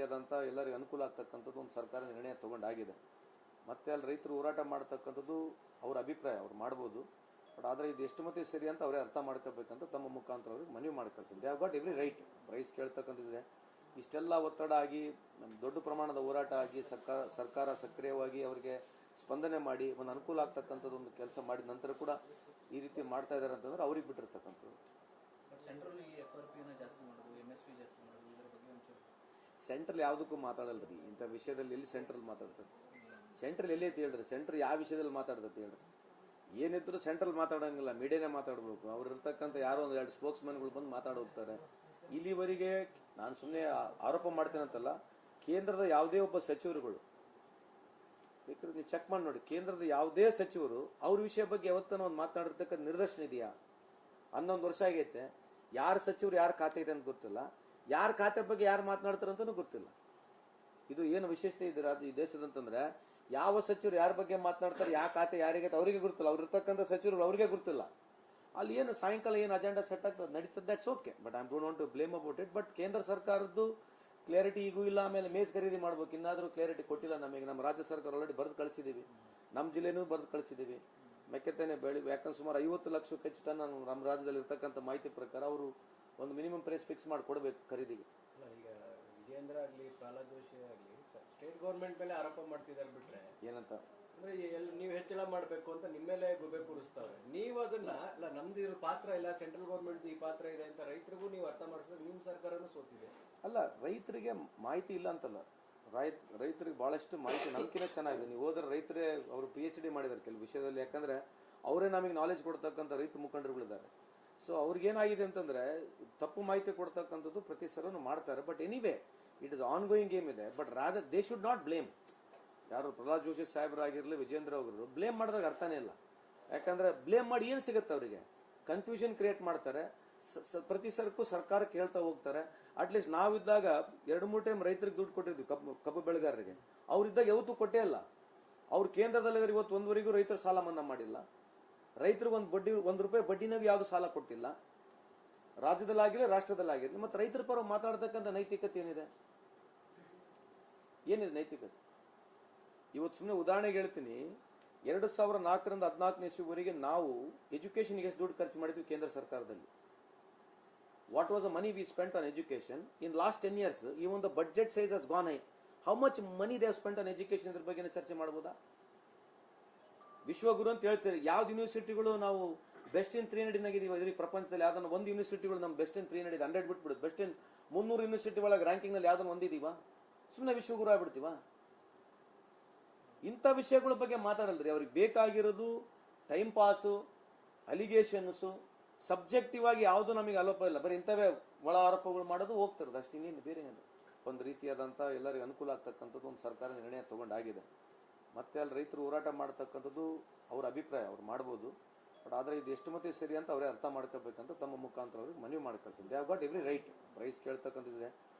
ರೀತಿಯಾದಂಥ ಎಲ್ಲರಿಗೂ ಅನುಕೂಲ ಆಗ್ತಕ್ಕಂಥದ್ದು ಒಂದು ಸರ್ಕಾರ ನಿರ್ಣಯ ತಗೊಂಡಾಗಿದೆ. ಮತ್ತೆ ಅಲ್ಲಿ ರೈತರು ಹೋರಾಟ ಮಾಡ್ತಕ್ಕಂಥದ್ದು ಅವರ ಅಭಿಪ್ರಾಯ, ಅವ್ರು ಮಾಡ್ಬೋದು. ಬಟ್ ಆದರೆ ಇದು ಎಷ್ಟು ಮಟ್ಟಿಗೆ ಸರಿ ಅಂತ ಅವರೇ ಅರ್ಥ ಮಾಡ್ಕೋಬೇಕಂತ ತಮ್ಮ ಮುಖಾಂತರ ಅವ್ರಿಗೆ ಮನವಿ ಮಾಡ್ಕೊಳ್ತೀನಿ. They have got every right. Price ಕೇಳ್ತಕ್ಕಂಥದ್ದಿದೆ. ಇಷ್ಟೆಲ್ಲ ಒತ್ತಡ ಆಗಿ ದೊಡ್ಡ ಪ್ರಮಾಣದ ಹೋರಾಟ ಆಗಿ ಸರ್ಕಾರ ಸಕ್ರಿಯವಾಗಿ ಅವರಿಗೆ ಸ್ಪಂದನೆ ಮಾಡಿ ಒಂದು ಅನುಕೂಲ ಆಗ್ತಕ್ಕಂಥದ್ದು ಒಂದು ಕೆಲಸ ಮಾಡಿದ ನಂತರ ಕೂಡ ಈ ರೀತಿ ಮಾಡ್ತಾ ಇದ್ದಾರೆ ಅಂತಂದ್ರೆ ಅವ್ರಿಗೆ ಬಿಟ್ಟಿರ್ತಕ್ಕಂಥದ್ದು. ಸೆಂಟ್ರಲ್ ಯಾವುದಕ್ಕೂ ಮಾತಾಡಲ್ರಿ ಇಂಥ ವಿಷಯದಲ್ಲಿ. ಎಲ್ಲಿ ಸೆಂಟ್ರಲ್ ಮಾತಾಡ್ತಾರೆ? ಸೆಂಟ್ರಲ್ ಎಲ್ಲಿ ಐತಿ ಹೇಳ್ರಿ? ಸೆಂಟ್ರಲ್ ಯಾವ ವಿಷಯದಲ್ಲಿ ಮಾತಾಡ್ತೈತಿ ಹೇಳ್ರಿ? ಏನಿದ್ರು ಸೆಂಟ್ರಲ್ ಮಾತಾಡಂಗಿಲ್ಲ, ಮೀಡಿಯಾನೇ ಮಾತಾಡ್ಬೇಕು. ಅವ್ರು ಇರ್ತಕ್ಕಂಥ ಯಾರೋ ಒಂದು 2 ಸ್ಪೋಕ್ಸ್ ಮ್ಯಾನ್ಗಳು ಬಂದು ಮಾತಾಡೋಗ್ತಾರೆ. ಇಲ್ಲಿವರೆಗೆ ನಾನು ಸುಮ್ಮನೆ ಆರೋಪ ಮಾಡ್ತೇನಂತಲ್ಲ, ಕೇಂದ್ರದ ಯಾವುದೇ ಒಬ್ಬ ಸಚಿವರುಗಳು ಬೇಕಾದ್ರೆ ನೀವು ಚೆಕ್ ಮಾಡಿ ನೋಡಿ, ಕೇಂದ್ರದ ಯಾವುದೇ ಸಚಿವರು ಅವ್ರ ವಿಷಯ ಬಗ್ಗೆ ಯಾವತ್ತನ ಒಂದು ಮಾತನಾಡಿರ್ತಕ್ಕಂಥ ನಿದರ್ಶನ ಇದೆಯಾ? 11 ವರ್ಷ ಆಗೈತೆ. ಯಾರ ಸಚಿವರು ಯಾರ ಖಾತೆ ಇದೆ ಅಂತ ಗೊತ್ತಿಲ್ಲ, ಯಾರ ಖಾತೆ ಬಗ್ಗೆ ಯಾರು ಮಾತನಾಡ್ತಾರೆ ಅಂತನೂ ಗೊತ್ತಿಲ್ಲ. ಇದು ಏನು ವಿಶೇಷತೆ ಇದೆ ಈ ದೇಶದಂತಂದ್ರೆ, ಯಾವ ಸಚಿವರು ಯಾರ ಬಗ್ಗೆ ಮಾತನಾಡ್ತಾರೆ, ಯಾವ ಖಾತೆ ಯಾರಿಗೆ ಅವರಿಗೆ ಗುರುತಿಲ್ಲ, ಅವ್ರು ಇರ್ತಕ್ಕಂಥ ಸಚಿವರು ಅವ್ರಿಗೆ ಗುರುತಿಲ್ಲ. ಅಲ್ಲಿ ಏನು ಸಾಯಂಕಾಲ ಏನು ಅಜೆಂಡಾ ಸೆಟ್ ಆಗ್ತದೆ ನಡೀತದೆ, that's okay. But I don't want to blame about it. But ಕೇಂದ್ರ ಸರ್ಕಾರದ್ದು ಕ್ಲಾರಿಟಿ ಈಗೂ ಇಲ್ಲ. ಆಮೇಲೆ ಮೇಸ್ ಖರೀದಿ ಮಾಡ್ಬೇಕು, ಇನ್ನಾದ್ರೂ ಕ್ಲಾರಿಟಿ ಕೊಟ್ಟಿಲ್ಲ ನಮಗೆ. ನಮ್ಮ ರಾಜ್ಯ ಸರ್ಕಾರ ಆಲ್ರೆಡಿ ಬರೆದು ಕಳಿಸಿದೀವಿ, ನಮ್ಮ ಜಿಲ್ಲೆನೂ ಬರೆದು ಕಳಿಸಿದೀವಿ. ಮೆಕ್ಕೆತೆನೆ ಬೆಳೆ ಯಾಕಂದ್ರೆ ಸುಮಾರು 50 ಲಕ್ಷಕ್ಕೆ ಹೆಚ್ಚು ಟನ್ ನಮ್ಮ ರಾಜ್ಯದಲ್ಲಿ ಇರ್ತಕ್ಕಂಥ ಮಾಹಿತಿ ಪ್ರಕಾರ ಅವರು ಒಂದು ಮಿನಿಮಮ್ ಪ್ರೈಸ್ ಫಿಕ್ಸ್ ಮಾಡಿ ಕೊಡಬೇಕು ಖರೀದಿಗೆ. ಈಗ ವಿಜೇಂದ್ರ ಆಗ್ಲಿ ಪ್ರಹ್ಲಾದ್ ಜೋಶಿ ಆಗ್ಲಿ ಸ್ಟೇಟ್ ಗೌರ್ಮೆಂಟ್ ಮೇಲೆ ಆರೋಪ ಮಾಡ್ತಿದ್ದಾರೆ. ಬಿಟ್ರೆ ಏನಂತ ಅಂದ್ರೆ ನೀವು ಹೆಚ್ಚಳ ಮಾಡ್ಬೇಕು ಅಂತ ನಿಮ್ಮ ಮೇಲೆ ಗುಬೆ ಕೂರಿಸ್ತಾವ್ರೆ. ನೀವು ಅದನ್ನ ಅಲ್ಲ, ನಮ್ದು ಇದ್ರ ಪಾತ್ರ ಇಲ್ಲ, ಸೆಂಟ್ರಲ್ ಗೌರ್ಮೆಂಟ್ ಈ ಪಾತ್ರ ಇದೆ ಅಂತ ರೈತರಿಗೂ ನೀವು ಅರ್ಥ ಮಾಡಿಸಿದ್ರೆ ನಿಮ್ ಸರ್ಕಾರನೂ ಸೋತಿದೆ. ಅಲ್ಲ, ರೈತರಿಗೆ ಮಾಹಿತಿ ಇಲ್ಲ ಅಂತಲ್ಲ, ರೈತರಿಗೆ ಬಹಳಷ್ಟು ಮಾಹಿತಿ ನಮ್ಕಿನ ಚೆನ್ನಾಗಿದೆ. ನೀವು ಹೋದ್ರೆ ರೈತರೇ ಅವರು PhD ಮಾಡಿದ್ದಾರೆ ಕೆಲವು ವಿಷಯದಲ್ಲಿ. ಯಾಕಂದ್ರೆ ಅವರೇ ನಮಗೆ ನಾಲೆಜ್ ಕೊಡ್ತಕ್ಕಂಥ ರೈತ ಮುಖಂಡರುಗಳಿದ್ದಾರೆ. ಸೊ ಅವ್ರಿಗೇನಾಗಿದೆ ಅಂತಂದ್ರೆ ತಪ್ಪು ಮಾಹಿತಿ ಕೊಡ್ತಕ್ಕಂಥದ್ದು ಪ್ರತಿ ಸಲನೂ ಮಾಡ್ತಾರೆ. But anyway it is ongoing game ಇದೆ. But rather they should not blame. ಯಾರು ಪ್ರಹ್ಲಾದ್ ಜೋಶಿ ಸಾಹೇಬರಾಗಿರ್ಲಿ, ವಿಜೇಂದ್ರ ಅವರು ಬ್ಲೇಮ್ ಮಾಡಿದಾಗ ಅರ್ಥನೇ ಇಲ್ಲ. ಯಾಕಂದ್ರೆ ಬ್ಲೇಮ್ ಮಾಡಿ ಏನ್ ಸಿಗುತ್ತೆ ಅವರಿಗೆ? ಕನ್ಫ್ಯೂಷನ್ ಕ್ರಿಯೇಟ್ ಮಾಡ್ತಾರೆ. ಪ್ರತಿ ಸರ್ಕು ಸರ್ಕಾರಕ್ಕೆ ಹೇಳ್ತಾ ಹೋಗ್ತಾರೆ. ಅಟ್ಲೀಸ್ಟ್ ನಾವಿದ್ದಾಗ 2-3 ಟೈಮ್ ರೈತರಿಗೆ ದುಡ್ಡು ಕೊಟ್ಟಿದ್ವಿ, ಕಬ್ಬು ಬೆಳೆಗಾರರಿಗೆ. ಅವ್ರಿದ್ದಾಗ ಯಾವತ್ತೂ ಕೊಟ್ಟೇ ಇಲ್ಲ. ಅವ್ರು ಕೇಂದ್ರದಲ್ಲಿದ್ರೆ ಇವತ್ತು ಒಂದುವರೆಗೂ ರೈತರ ಸಾಲ ಮನ್ನಾ ಮಾಡಿಲ್ಲ. ರೈತರಿಗೆ ₹1 ಬಡ್ಡಿನಾಗ ಯಾವ್ದು ಸಾಲ ಕೊಟ್ಟಿಲ್ಲ. ರಾಜ್ಯದಲ್ಲಾಗಿಲ್ಲ, ರಾಷ್ಟ್ರದಲ್ಲಾಗಿರಲಿ. ಮತ್ತೆ ರೈತರ ಪರ ಮಾತಾಡತಕ್ಕಂಥ ನೈತಿಕತೆ ಏನಿದೆ? ನೈತಿಕತೆ? ಇವತ್ತು ಸುಮ್ಮನೆ ಉದಾಹರಣೆಗೆ ಹೇಳ್ತೀನಿ, 2004ರಿಂದ 14ನೇ ಇಸ್ವಿವರೆಗೆ ನಾವು ಎಜುಕೇಶನ್ಗೆ ಎಷ್ಟು ದುಡ್ಡು ಖರ್ಚು ಮಾಡಿದ್ವಿ ಕೇಂದ್ರ ಸರ್ಕಾರದಲ್ಲಿ? What was the money V spent on education in last 10 years? Even the budget size has gone high. How much money they have spent on education? ಇದ್ರ ಬಗ್ಗೆ ಚರ್ಚೆ ಮಾಡಬಹುದಾ? ವಿಶ್ವಗುರು ಅಂತ ಹೇಳ್ತೀರಿ. ಯಾವ್ದು ಯೂನಿವರ್ಸಿಟಿಗಳು ನಾವು ಬೆಸ್ಟ್ ಇನ್ 300 ಆಗಿದೀವಿ ಪ್ರಪಂಚದಲ್ಲಿ? ಯಾವ್ದನ್ನ ಒಂದು ಯೂನಿವರ್ಸಿಟಿಗಳು ನಮ್ ಬೆಸ್ಟ್ ಇನ್ 300 100 ಬಿಟ್ಬಿಡುದು. ಬೆಸ್ಟ್ ಇನ್ 300 ಯೂನಿವರ್ಸಿಟಿ ಒಳಗೆ ರ್ಯಾಂಕಿಂಗ್ ನಲ್ಲಿ ಯಾವ್ದನ್ನ ಹೊಂದಿದೀವಾ? ಸುಮ್ಮನೆ ವಿಶ್ವಗುರು ಆಗ್ಬಿಡ್ತೀವಾ? ಇಂಥ ವಿಷಯಗಳ ಬಗ್ಗೆ ಮಾತಾಡಲ್ರಿ. ಅವ್ರಿಗೆ ಬೇಕಾಗಿರೋದು ಟೈಮ್ ಪಾಸು, ಅಲಿಗೇಷನ್ಸ್. ಸಬ್ಜೆಕ್ಟಿವ್ ಆಗಿ ಯಾವುದು ನಮಗೆ ಆರೋಪ ಇಲ್ಲ. ಬರೀ ಇಂಥವೇ ಒಳ ಆರೋಪಗಳು ಮಾಡೋದು ಹೋಗ್ತಿರೋದು ಅಷ್ಟೇ, ಇನ್ನೇನು ಬೇರೆ ಏನು. ಒಂದು ರೀತಿಯಾದಂಥ ಎಲ್ಲರಿಗೂ ಅನುಕೂಲ ಆಗ್ತಕ್ಕಂಥದ್ದು ಒಂದು ಸರ್ಕಾರ ನಿರ್ಣಯ ತಗೊಂಡಾಗಿದೆ. ಮತ್ತೆ ಅಲ್ಲಿ ರೈತರು ಹೋರಾಟ ಮಾಡ್ತಕ್ಕಂಥದ್ದು ಅವರ ಅಭಿಪ್ರಾಯ, ಅವ್ರು ಮಾಡ್ಬೋದು. ಬಟ್ ಆದರೆ ಇದು ಎಷ್ಟು ಮಟ್ಟಿಗೆ ಸರಿ ಅಂತ ಅವರೇ ಅರ್ಥ ಮಾಡ್ಕೋಬೇಕಂತ ತಮ್ಮ ಮುಖಾಂತರ ಅವ್ರಿಗೆ ಮನವಿ ಮಾಡ್ಕೊಳ್ತೀನಿ. They have got every right. Price ಕೇಳ್ತಕ್ಕಂಥದ್ದಿದೆ.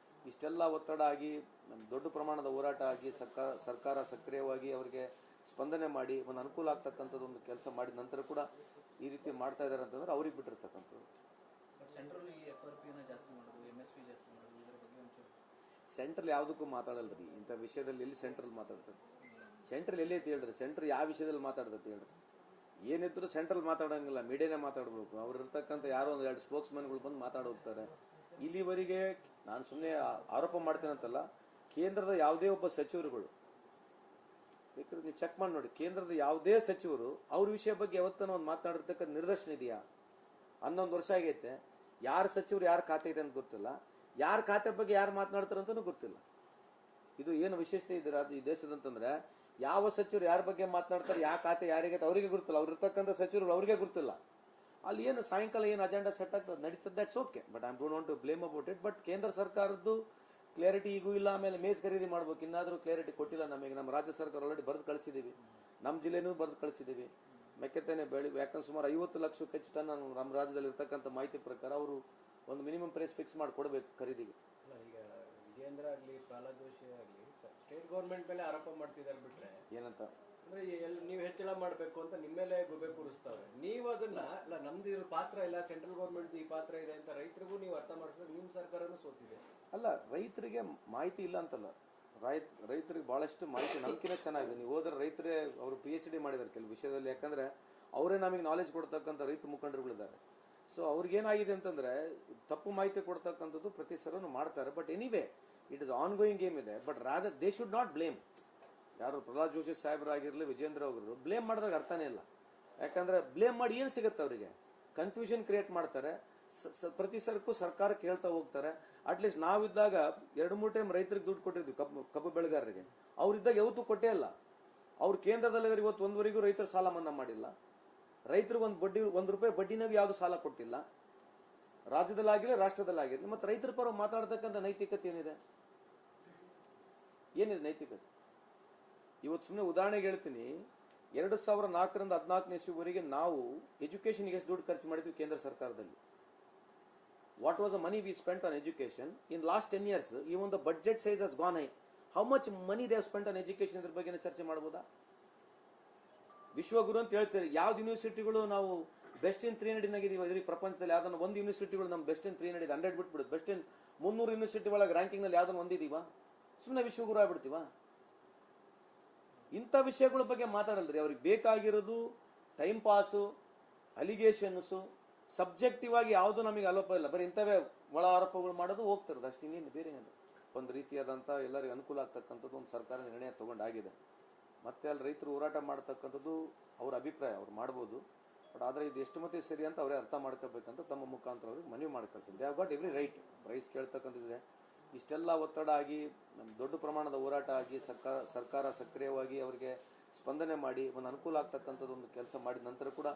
ಇಷ್ಟೆಲ್ಲ ಒತ್ತಡ ಆಗಿ ದೊಡ್ಡ ಪ್ರಮಾಣದ ಹೋರಾಟ ಆಗಿ ಸರ್ಕಾರ ಸಕ್ರಿಯವಾಗಿ ಅವರಿಗೆ ಸ್ಪಂದನೆ ಮಾಡಿ ಒಂದು ಅನುಕೂಲ ಆಗ್ತಕ್ಕಂಥದ್ದು ಒಂದು ಕೆಲಸ ಮಾಡಿದ ನಂತರ ಕೂಡ ಈ ರೀತಿ ಮಾಡ್ತಾ ಇದ್ದಾರೆ ಅಂತಂದ್ರೆ ಅವ್ರಿಗೆ ಬಿಟ್ಟಿರ್ತಕ್ಕಂಥದ್ದು. ಸೆಂಟ್ರಲ್ ಯಾವುದಕ್ಕೂ ಮಾತಾಡಲ್ರಿ ಇಂಥ ವಿಷಯದಲ್ಲಿ. ಎಲ್ಲಿ ಸೆಂಟ್ರಲ್ ಮಾತಾಡ್ತಾರೆ? ಸೆಂಟ್ರಲ್ ಎಲ್ಲಿ ಐತಿ ಹೇಳ್ರಿ? ಸೆಂಟ್ರಲ್ ಯಾವ ವಿಷಯದಲ್ಲಿ ಮಾತಾಡ್ತೈತಿ ಹೇಳ್ರಿ? ಏನಿದ್ರು ಸೆಂಟ್ರಲ್ ಮಾತಾಡಂಗಿಲ್ಲ, ಮೀಡಿಯಾನೇ ಮಾತಾಡ್ಬೇಕು. ಅವ್ರು ಇರ್ತಕ್ಕಂಥ ಯಾರೋ ಒಂದು 2 ಸ್ಪೋಕ್ಸ್ ಮ್ಯಾನ್ಗಳು ಬಂದು ಮಾತಾಡೋಗ್ತಾರೆ. ಇಲ್ಲಿವರೆಗೆ ನಾನು ಸುಮ್ಮನೆ ಆರೋಪ ಮಾಡ್ತೇನಂತಲ್ಲ, ಕೇಂದ್ರದ ಯಾವುದೇ ಒಬ್ಬ ಸಚಿವರುಗಳು ಬೇಕಾದ್ರೆ ನೀವು ಚೆಕ್ ಮಾಡಿ ನೋಡಿ, ಕೇಂದ್ರದ ಯಾವುದೇ ಸಚಿವರು ಅವ್ರ ವಿಷಯ ಬಗ್ಗೆ ಯಾವತ್ತನ ಒಂದು ಮಾತನಾಡಿರ್ತಕ್ಕಂಥ ನಿದರ್ಶನ ಇದೆಯಾ? 11 ವರ್ಷ ಆಗೈತೆ. ಯಾರ ಸಚಿವರು ಯಾರ ಖಾತೆ ಇದೆ ಅಂತ ಗೊತ್ತಿಲ್ಲ, ಯಾರ ಖಾತೆ ಬಗ್ಗೆ ಯಾರು ಮಾತನಾಡ್ತಾರೆ ಅಂತನೂ ಗೊತ್ತಿಲ್ಲ. ಇದು ಏನು ವಿಶೇಷತೆ ಇದೆ ಈ ದೇಶದಂತಂದ್ರೆ, ಯಾವ ಸಚಿವರು ಯಾರ ಬಗ್ಗೆ ಮಾತನಾಡ್ತಾರೆ, ಯಾವ ಖಾತೆ ಯಾರಿಗೆ ಅವರಿಗೆ ಗುರುತಿಲ್ಲ. ಅವ್ರು ಇರ್ತಕ್ಕಂಥ ಸಚಿವರು ಅವ್ರಿಗೆ ಗುರುತಿಲ್ಲ. ಅಲ್ಲಿ ಏನು ಸಾಯಂಕಾಲ ಏನು ಅಜೆಂಡಾ ಸೆಟ್ ಆಗ್ತದೆ ನಡೀತದೆ, that's okay. But I don't want to blame about it. But ಕೇಂದ್ರ ಸರ್ಕಾರದ್ದು ಕ್ಲಾರಿಟಿ ಈಗೂ ಇಲ್ಲ. ಆಮೇಲೆ ಮೇಸ್ ಖರೀದಿ ಮಾಡ್ಬೇಕು, ಇನ್ನಾದ್ರೂ ಕ್ಲಾರಿಟಿ ಕೊಟ್ಟಿಲ್ಲ ನಮಗೆ. ನಮ್ಮ ರಾಜ್ಯ ಸರ್ಕಾರ ಆಲ್ರೆಡಿ ಬರೆದು ಕಳಿಸಿದೀವಿ, ನಮ್ಮ ಜಿಲ್ಲೆನೂ ಬರೆದು ಕಳಿಸಿದೀವಿ. ಮೆಕ್ಕೆತೆನೆ ಬೆಳೆ ಯಾಕಂದ್ರೆ ಸುಮಾರು 50 ಲಕ್ಷಕ್ಕೆ ಹೆಚ್ಚು ಟನ್ ನಮ್ಮ ರಾಜ್ಯದಲ್ಲಿ ಇರ್ತಕ್ಕಂಥ ಮಾಹಿತಿ ಪ್ರಕಾರ ಅವರು ಒಂದು ಮಿನಿಮಮ್ ಪ್ರೈಸ್ ಫಿಕ್ಸ್ ಮಾಡಿ ಕೊಡಬೇಕು ಖರೀದಿಗೆ. ಈಗ ವಿಜೇಂದ್ರ ಆಗ್ಲಿ ಪ್ರಹ್ಲಾದ್ ಜೋಶಿ ಆಗ್ಲಿ ಸ್ಟೇಟ್ ಗೌರ್ಮೆಂಟ್ ಮೇಲೆ ಆರೋಪ ಮಾಡ್ತಿದ್ದಾರೆ. ಬಿಟ್ರೆ ಏನಂತ ಅಂದ್ರೆ ನೀವು ಹೆಚ್ಚಳ ಮಾಡ್ಬೇಕು ಅಂತ ನಿಮ್ಮ ಮೇಲೆ ಗುಬೆ ಕೂರಿಸ್ತಾವ್ರೆ. ನೀವು ಅದನ್ನ ಅಲ್ಲ ನಮ್ದು ಇದ್ರ ಪಾತ್ರ ಇಲ್ಲ, ಸೆಂಟ್ರಲ್ ಗೌರ್ಮೆಂಟ್ ಈ ಪಾತ್ರ ಇದೆ ಅಂತ ರೈತರಿಗೂ ನೀವು ಅರ್ಥ ಮಾಡಿಸಿದ್ರೆ ನಿಮ್ ಸರ್ಕಾರನೂ ಸೋತಿದೆ. ಅಲ್ಲ, ರೈತರಿಗೆ ಮಾಹಿತಿ ಇಲ್ಲ ಅಂತಲ್ಲ, ರೈತರಿಗೆ ಬಹಳಷ್ಟು ಮಾಹಿತಿ ನಮ್ಕಿನ ಚೆನ್ನಾಗಿದೆ. ನೀವು ಹೋದ್ರೆ ರೈತರೇ ಅವರು PhD ಮಾಡಿದ್ದಾರೆ ಕೆಲವು ವಿಷಯದಲ್ಲಿ, ಯಾಕಂದ್ರೆ ಅವರೇ ನಮಗೆ ನಾಲೆಜ್ ಕೊಡ್ತಕ್ಕಂಥ ರೈತ ಮುಖಂಡರುಗಳಿದ್ದಾರೆ. ಸೊ ಅವ್ರಿಗೇನಾಗಿದೆ ಅಂತಂದ್ರೆ ತಪ್ಪು ಮಾಹಿತಿ ಕೊಡ್ತಕ್ಕಂಥದ್ದು ಪ್ರತಿ ಸಲನೂ ಮಾಡ್ತಾರೆ. But anyway it is ongoing game ಇದೆ. But rather they should not blame. ಯಾರು ಪ್ರಹ್ಲಾದ್ ಜೋಶಿ ಸಾಹೇಬರಾಗಿರ್ಲಿ, ವಿಜೇಂದ್ರ ಅವರು ಬ್ಲೇಮ್ ಮಾಡಿದಾಗ ಅರ್ಥನೇ ಇಲ್ಲ. ಯಾಕಂದ್ರೆ ಬ್ಲೇಮ್ ಮಾಡಿ ಏನು ಸಿಗುತ್ತೆ ಅವರಿಗೆ? ಕನ್ಫ್ಯೂಷನ್ ಕ್ರಿಯೇಟ್ ಮಾಡ್ತಾರೆ. ಪ್ರತಿ ಸರ್ಕು ಸರ್ಕಾರಕ್ಕೆ ಹೇಳ್ತಾ ಹೋಗ್ತಾರೆ. ಅಟ್ಲೀಸ್ಟ್ ನಾವಿದ್ದಾಗ 2-3 ಟೈಮ್ ರೈತರಿಗೆ ದುಡ್ಡು ಕೊಟ್ಟಿದ್ವಿ, ಕಬ್ಬು ಬೆಳೆಗಾರರಿಗೆ. ಅವ್ರಿದ್ದಾಗ ಯಾವತ್ತೂ ಕೊಟ್ಟೇ ಇಲ್ಲ. ಅವ್ರು ಕೇಂದ್ರದಲ್ಲಿದ್ದಾರೆ, ಇವತ್ತು ಒಂದುವರೆಗೂ ರೈತರ ಸಾಲ ಮನ್ನಾ ಮಾಡಿಲ್ಲ. ರೈತರಿಗೆ ಒಂದು ರೂಪಾಯಿ ಬಡ್ಡಿನಾಗ ಯಾವ್ದು ಸಾಲ ಕೊಟ್ಟಿಲ್ಲ, ರಾಜ್ಯದಲ್ಲಾಗಿರಲಿ ರಾಷ್ಟ್ರದಲ್ಲಾಗಿರಲಿ. ಮತ್ತೆ ರೈತರ ಪರ ಮಾತಾಡ್ತಕ್ಕಂಥ ನೈತಿಕತೆ ಏನಿದೆ? ನೈತಿಕತೆ? ಇವತ್ತು ಸುಮ್ಮನೆ ಉದಾಹರಣೆಗೆ ಹೇಳ್ತೀನಿ, 2004ರಿಂದ 2014ನೇ ಇಸ್ವಿವರೆಗೆ ನಾವು ಎಜುಕೇಶನ್ಗೆ ಎಷ್ಟು ದುಡ್ಡು ಖರ್ಚು ಮಾಡಿದ್ವಿ ಕೇಂದ್ರ ಸರ್ಕಾರದಲ್ಲಿ? What was the money V spent on education in last 10 years? Even the budget size has gone high. How much money they have spent on education? ಇದ್ರ ಬಗ್ಗೆ ಚರ್ಚೆ ಮಾಡಬಹುದಾ? ವಿಶ್ವಗುರು ಅಂತ ಹೇಳ್ತೀರಿ. ಯಾವ್ದು ಯೂನಿವರ್ಸಿಟಿಗಳು ನಾವು ಬೆಸ್ಟ್ ಇನ್ 300 ನಾಗಿದೀವಿ ಇದ್ರಿ ಪ್ರಪಂಚದಲ್ಲಿ? ಯಾವ್ದನ್ನ ಒಂದು ಯೂನಿವರ್ಸಿಟಿಗಳು ನಮ್ಮ ಬೆಸ್ಟ್ ಇನ್ 300 100 ಬಿಟ್ಬಿಡುದು, ಬೆಸ್ಟ್ ಇನ್ 300 ಯೂನಿವರ್ಸಿಟಿ ಒಳಗೆ ರ್ಯಾಂಕಿಂಗ್ ನಲ್ಲಿ ಯಾವ್ದನ್ನ ಒಂದಿದೀವಾ? ಸುಮ್ಮನೆ ವಿಶ್ವಗುರು ಆಗ್ಬಿಡ್ತೀವಾ? ಇಂಥ ವಿಷಯಗಳ ಬಗ್ಗೆ ಮಾತಾಡಲ್ರಿ. ಅವ್ರಿಗೆ ಬೇಕಾಗಿರೋದು ಟೈಮ್ ಪಾಸು, ಅಲಿಗೇಷನ್ಸು, ಸಬ್ಜೆಕ್ಟಿವ್ ಆಗಿ ಯಾವುದು ನಮಗೆ ಆರೋಪ ಇಲ್ಲ. ಬರೀ ಇಂಥವೇ ಒಳ ಆರೋಪಗಳು ಮಾಡೋದು, ಹೋಗ್ತಿರೋದು ಅಷ್ಟು. ಇನ್ನೇನು ಬೇರೆ ಏನು? ಒಂದು ರೀತಿಯಾದಂಥ ಎಲ್ಲರಿಗೂ ಅನುಕೂಲ ಆಗ್ತಕ್ಕಂಥದ್ದು ಒಂದು ಸರ್ಕಾರ ನಿರ್ಣಯ ತಗೊಂಡಾಗಿದೆ. ಮತ್ತೆ ಅಲ್ಲಿ ರೈತರು ಹೋರಾಟ ಮಾಡ್ತಕ್ಕಂಥದ್ದು ಅವ್ರ ಅಭಿಪ್ರಾಯ, ಅವ್ರು ಮಾಡ್ಬೋದು. ಬಟ್ ಆದರೆ ಇದು ಎಷ್ಟು ಮಟ್ಟಿಗೆ ಸರಿ ಅಂತ ಅವರೇ ಅರ್ಥ ಮಾಡ್ಕೋಬೇಕಂತ ತಮ್ಮ ಮುಖಾಂತರ ಅವ್ರಿಗೆ ಮನವಿ ಮಾಡ್ಕೊಳ್ತೀನಿ. They have got every right. Price ಕೇಳ್ತಕ್ಕಂಥದ್ದಿದೆ. ಇಷ್ಟೆಲ್ಲ ಒತ್ತಡ ಆಗಿ, ದೊಡ್ಡ ಪ್ರಮಾಣದ ಹೋರಾಟ ಆಗಿ, ಸರ್ಕಾರ ಸಕ್ರಿಯವಾಗಿ ಅವರಿಗೆ ಸ್ಪಂದನೆ ಮಾಡಿ ಒಂದು ಅನುಕೂಲ ಆಗ್ತಕ್ಕಂಥದ್ದು ಒಂದು ಕೆಲಸ ಮಾಡಿದ ನಂತರ ಕೂಡ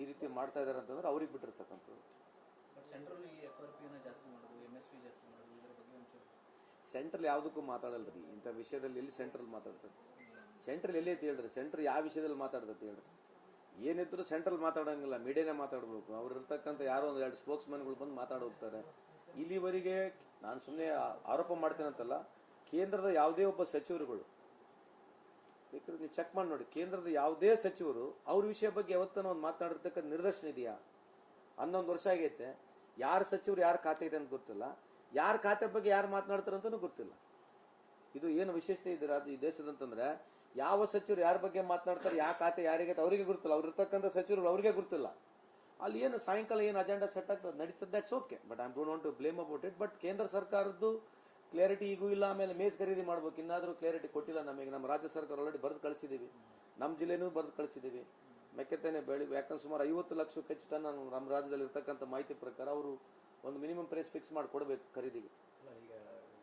ಈ ರೀತಿ ಮಾಡ್ತಾ ಇದ್ದಾರೆ ಅಂತಂದ್ರೆ ಅವ್ರಿಗೆ ಬಿಟ್ಟಿರ್ತಕ್ಕಂಥದ್ದು. ಸೆಂಟ್ರಲ್ ಯಾವುದಕ್ಕೂ ಮಾತಾಡಲ್ರಿ ಇಂಥ ವಿಷಯದಲ್ಲಿ. ಎಲ್ಲಿ ಸೆಂಟ್ರಲ್ ಮಾತಾಡ್ತಾರೆ? ಸೆಂಟ್ರಲ್ ಎಲ್ಲೈತಿ ಹೇಳ್ರಿ? ಸೆಂಟ್ರಲ್ ಯಾವ ವಿಷಯದಲ್ಲಿ ಮಾತಾಡ್ತೈತಿ ಹೇಳ್ರಿ? ಏನಿದ್ರು ಸೆಂಟ್ರಲ್ ಮಾತಾಡಂಗಿಲ್ಲ, ಮೀಡಿಯಾನೇ ಮಾತಾಡ್ಬೇಕು. ಅವ್ರು ಇರ್ತಕ್ಕಂಥ ಯಾರೋ ಒಂದು 2 ಸ್ಪೋಕ್ಸ್ ಮ್ಯಾನ್ಗಳು ಬಂದು ಮಾತಾಡೋಗ್ತಾರೆ. ಇಲ್ಲಿವರೆಗೆ ನಾನು ಸುಮ್ಮನೆ ಆರೋಪ ಮಾಡ್ತೇನಂತಲ್ಲ, ಕೇಂದ್ರದ ಯಾವುದೇ ಒಬ್ಬ ಸಚಿವರುಗಳು ಬೇಕಾದ್ರೆ ನೀವು ಚೆಕ್ ಮಾಡಿ ನೋಡಿ, ಕೇಂದ್ರದ ಯಾವುದೇ ಸಚಿವರು ಅವ್ರ ವಿಷಯ ಬಗ್ಗೆ ಯಾವತ್ತನ ಒಂದು ಮಾತನಾಡಿರ್ತಕ್ಕಂಥ ನಿದರ್ಶನ ಇದೆಯಾ? 11 ವರ್ಷ ಆಗೈತೆ. ಯಾರ ಸಚಿವರು ಯಾರ ಖಾತೆ ಇದೆ ಅಂತ ಗೊತ್ತಿಲ್ಲ, ಯಾರ ಖಾತೆ ಬಗ್ಗೆ ಯಾರು ಮಾತನಾಡ್ತಾರಂತನೂ ಗೊತ್ತಿಲ್ಲ. ಇದು ಏನು ವಿಶೇಷತೆ ಇದೆ ಈ ದೇಶದಂತಂದ್ರೆ, ಯಾವ ಸಚಿವರು ಯಾರ ಬಗ್ಗೆ ಮಾತನಾಡ್ತಾರೆ, ಯಾವ ಖಾತೆ ಯಾರಿಗೆ ಅವರಿಗೆ ಗೊತ್ತಿಲ್ಲ. ಅವ್ರು ಇರ್ತಕ್ಕಂಥ ಸಚಿವರು ಅವ್ರಿಗೆ ಗೊತ್ತಿಲ್ಲ. ಅಲ್ಲಿ ಏನು ಸಾಯಂಕಾಲ ಏನು ಅಜೆಂಡಾ ಸೆಟ್ ಆಗ್ತದೆ ನಡೀತದೆ, that's okay. But I don't want to blame about it. But ಕೇಂದ್ರ ಸರ್ಕಾರದ್ದು ಕ್ಲಾರಿಟಿ ಈಗೂ ಇಲ್ಲ. ಆಮೇಲೆ ಮೇಸ್ ಖರೀದಿ ಮಾಡ್ಬೇಕು, ಇನ್ನಾದ್ರೂ ಕ್ಲಾರಿಟಿ ಕೊಟ್ಟಿಲ್ಲ ನಮಗೆ. ನಮ್ಮ ರಾಜ್ಯ ಸರ್ಕಾರ ಆಲ್ರೆಡಿ ಬರೆದು ಕಳಿಸಿದೀವಿ, ನಮ್ಮ ಜಿಲ್ಲೆನೂ ಬರೆದು ಕಳಿಸಿದೀವಿ. ಮೆಕ್ಕೆತೆನೆ ಬೆಳೆ ಯಾಕಂದ್ರೆ ಸುಮಾರು 50 ಲಕ್ಷಕ್ಕೆ ಹೆಚ್ಚು ಟನ್ ನಮ್ಮ ರಾಜ್ಯದಲ್ಲಿ ಇರ್ತಕ್ಕಂಥ ಮಾಹಿತಿ ಪ್ರಕಾರ ಅವರು ಒಂದು ಮಿನಿಮಮ್ ಪ್ರೈಸ್ ಫಿಕ್ಸ್ ಮಾಡಿ ಕೊಡಬೇಕು ಖರೀದಿಗೆ. ಈಗ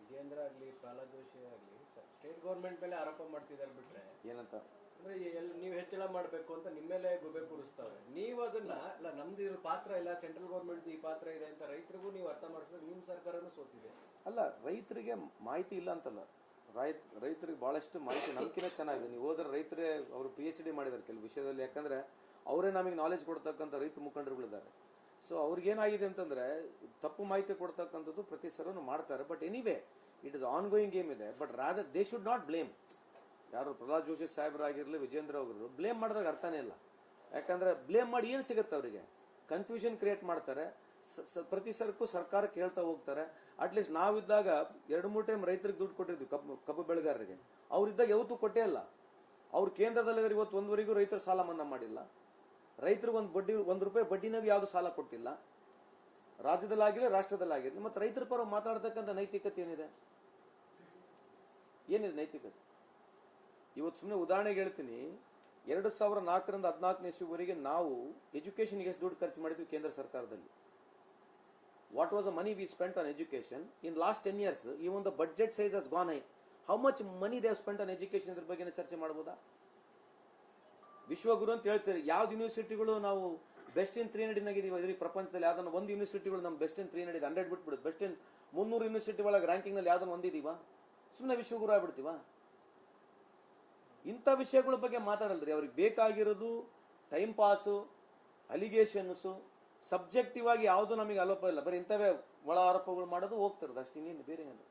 ವಿಜೇಂದ್ರ ಆಗ್ಲಿ, ಪ್ರಹ್ಲಾದ್ ಜೋಶಿ ಆಗ್ಲಿ, ಸ್ಟೇಟ್ ಗೌರ್ಮೆಂಟ್ ಮೇಲೆ ಆರೋಪ ಮಾಡ್ತಿದ್ದಾರೆ ಬಿಟ್ರೆ ಏನಂತ ಅಂದ್ರೆ ನೀವು ಹೆಚ್ಚಳ ಮಾಡ್ಬೇಕು ಅಂತ ನಿಮ್ಮ ಮೇಲೆ ಗುಬೆ ಕೂರಿಸ್ತಾವ್ರೆ. ನೀವು ಅದನ್ನ ಅಲ್ಲ ನಮ್ದು ಇದ್ರ ಪಾತ್ರ ಇಲ್ಲ, ಸೆಂಟ್ರಲ್ ಗೌರ್ಮೆಂಟ್ ಈ ಪಾತ್ರ ಇದೆ ಅಂತ ರೈತರಿಗೂ ನೀವು ಅರ್ಥ ಮಾಡಿಸಿದ್ರೆ ನಿಮ್ ಸರ್ಕಾರನೂ ಸೋತಿದೆ. ಅಲ್ಲ, ರೈತರಿಗೆ ಮಾಹಿತಿ ಇಲ್ಲ ಅಂತಲ್ಲ, ರೈತರಿಗೆ ಬಹಳಷ್ಟು ಮಾಹಿತಿ ನಮ್ಕಿನ ಚೆನ್ನಾಗಿದೆ. ನೀವು ಹೋದ್ರೆ ರೈತರೇ ಅವರು PhD ಮಾಡಿದ್ದಾರೆ ಕೆಲವು ವಿಷಯದಲ್ಲಿ, ಯಾಕಂದ್ರೆ ಅವರೇ ನಮಗೆ ನಾಲೆಜ್ ಕೊಡ್ತಕ್ಕಂಥ ರೈತ ಮುಖಂಡರುಗಳಿದ್ದಾರೆ. ಸೊ ಅವ್ರಿಗೇನಾಗಿದೆ ಅಂತಂದ್ರೆ ತಪ್ಪು ಮಾಹಿತಿ ಕೊಡ್ತಕ್ಕಂಥದ್ದು ಪ್ರತಿ ಸಲನೂ ಮಾಡ್ತಾರೆ. But anyway it is ongoing game ಇದೆ. But rather they should not blame. ಯಾರು ಪ್ರಹ್ಲಾದ್ ಜೋಶಿ ಸಾಹೇಬರಾಗಿರ್ಲಿ, ವಿಜೇಂದ್ರ ಅವರು ಬ್ಲೇಮ್ ಮಾಡಿದಾಗ ಅರ್ಥನೇ ಇಲ್ಲ. ಯಾಕಂದ್ರೆ ಬ್ಲೇಮ್ ಮಾಡಿ ಏನು ಸಿಗುತ್ತೆ ಅವರಿಗೆ? ಕನ್ಫ್ಯೂಷನ್ ಕ್ರಿಯೇಟ್ ಮಾಡ್ತಾರೆ. ಪ್ರತಿ ಸರ್ಕು ಸರ್ಕಾರಕ್ಕೆ ಹೇಳ್ತಾ ಹೋಗ್ತಾರೆ. ಅಟ್ಲೀಸ್ಟ್ ನಾವಿದ್ದಾಗ 2-3 ಟೈಮ್ ರೈತರಿಗೆ ದುಡ್ಡು ಕೊಟ್ಟಿದ್ವಿ, ಕಬ್ಬು ಬೆಳೆಗಾರರಿಗೆ. ಅವ್ರಿದ್ದಾಗ ಯಾವತ್ತೂ ಕೊಟ್ಟೇ ಇಲ್ಲ. ಅವ್ರು ಕೇಂದ್ರದಲ್ಲಿದ್ದಾರೆ, ಇವತ್ತು ಒಂದುವರೆಗೂ ರೈತರ ಸಾಲ ಮನ್ನಾ ಮಾಡಿಲ್ಲ. ರೈತರಿಗೆ ಒಂದು ರೂಪಾಯಿ ಬಡ್ಡಿನಾಗ ಯಾವ್ದು ಸಾಲ ಕೊಟ್ಟಿಲ್ಲ, ರಾಜ್ಯದಲ್ಲಾಗಿರಲಿ ರಾಷ್ಟ್ರದಲ್ಲಾಗಿರಲಿ. ಮತ್ತೆ ರೈತರ ಪರ ಮಾತಾಡ್ತಕ್ಕಂಥ ನೈತಿಕತೆ ಏನಿದೆ? ನೈತಿಕತೆ? ಇವತ್ತು ಸುಮ್ಮನೆ ಉದಾಹರಣೆಗೆ ಹೇಳ್ತೀನಿ, 2004ರಿಂದ 2014ನೇ ಇಸ್ವಿವರೆಗೆ ನಾವು ಎಜುಕೇಶನ್ಗೆ ಎಷ್ಟು ದುಡ್ಡು ಖರ್ಚು ಮಾಡಿದ್ವಿ ಕೇಂದ್ರ ಸರ್ಕಾರದಲ್ಲಿ? What was the money V spent on education in last 10 years? Even the budget size has gone high. How much money they have spent on education? ಇದ್ರ ಬಗ್ಗೆ ಚರ್ಚೆ ಮಾಡಬಹುದಾ? ವಿಶ್ವಗುರು ಅಂತ ಹೇಳ್ತೀರಿ. ಯಾವ್ದು ಯೂನಿವರ್ಸಿಟಿಗಳು ನಾವು ಬೆಸ್ಟ್ ಇನ್ 300 ನಾಗಿದೀವಿ ಇದ್ರಿ ಪ್ರಪಂಚದಲ್ಲಿ? ಯಾವ್ದನ್ನ ಒಂದು ಯೂನಿವರ್ಸಿಟಿಗಳು ನಮ್ಮ ಬೆಸ್ಟ್ ಇನ್ 300 100 ಬಿಟ್ಬಿಡುದು, ಬೆಸ್ಟ್ ಇನ್ 300 ಯೂನಿವರ್ಸಿಟಿ ಒಳಗೆ ರ್ಯಾಂಕಿಂಗ್ ನಲ್ಲಿ ಯಾವ್ದನ್ನ ಒಂದಿದೀವಾ? ಸುಮ್ಮನೆ ವಿಶ್ವಗುರು ಆಗ್ಬಿಡ್ತೀವಾ? ಇಂಥ ವಿಷಯಗಳ ಬಗ್ಗೆ ಮಾತಾಡಲ್ರಿ. ಅವ್ರಿಗೆ ಬೇಕಾಗಿರೋದು ಟೈಮ್ ಪಾಸು, ಅಲಿಗೇಷನ್ಸು, ಸಬ್ಜೆಕ್ಟಿವ್ ಆಗಿ ಯಾವುದು ನಮಗೆ ಆರೋಪ ಇಲ್ಲ. ಬರೀ ಇಂಥವೇ ಒಳ ಆರೋಪಗಳು ಮಾಡೋದು, ಹೋಗ್ತಿರೋದು ಅಷ್ಟು. ಇನ್ನೇನು ಬೇರೆ ಏನು?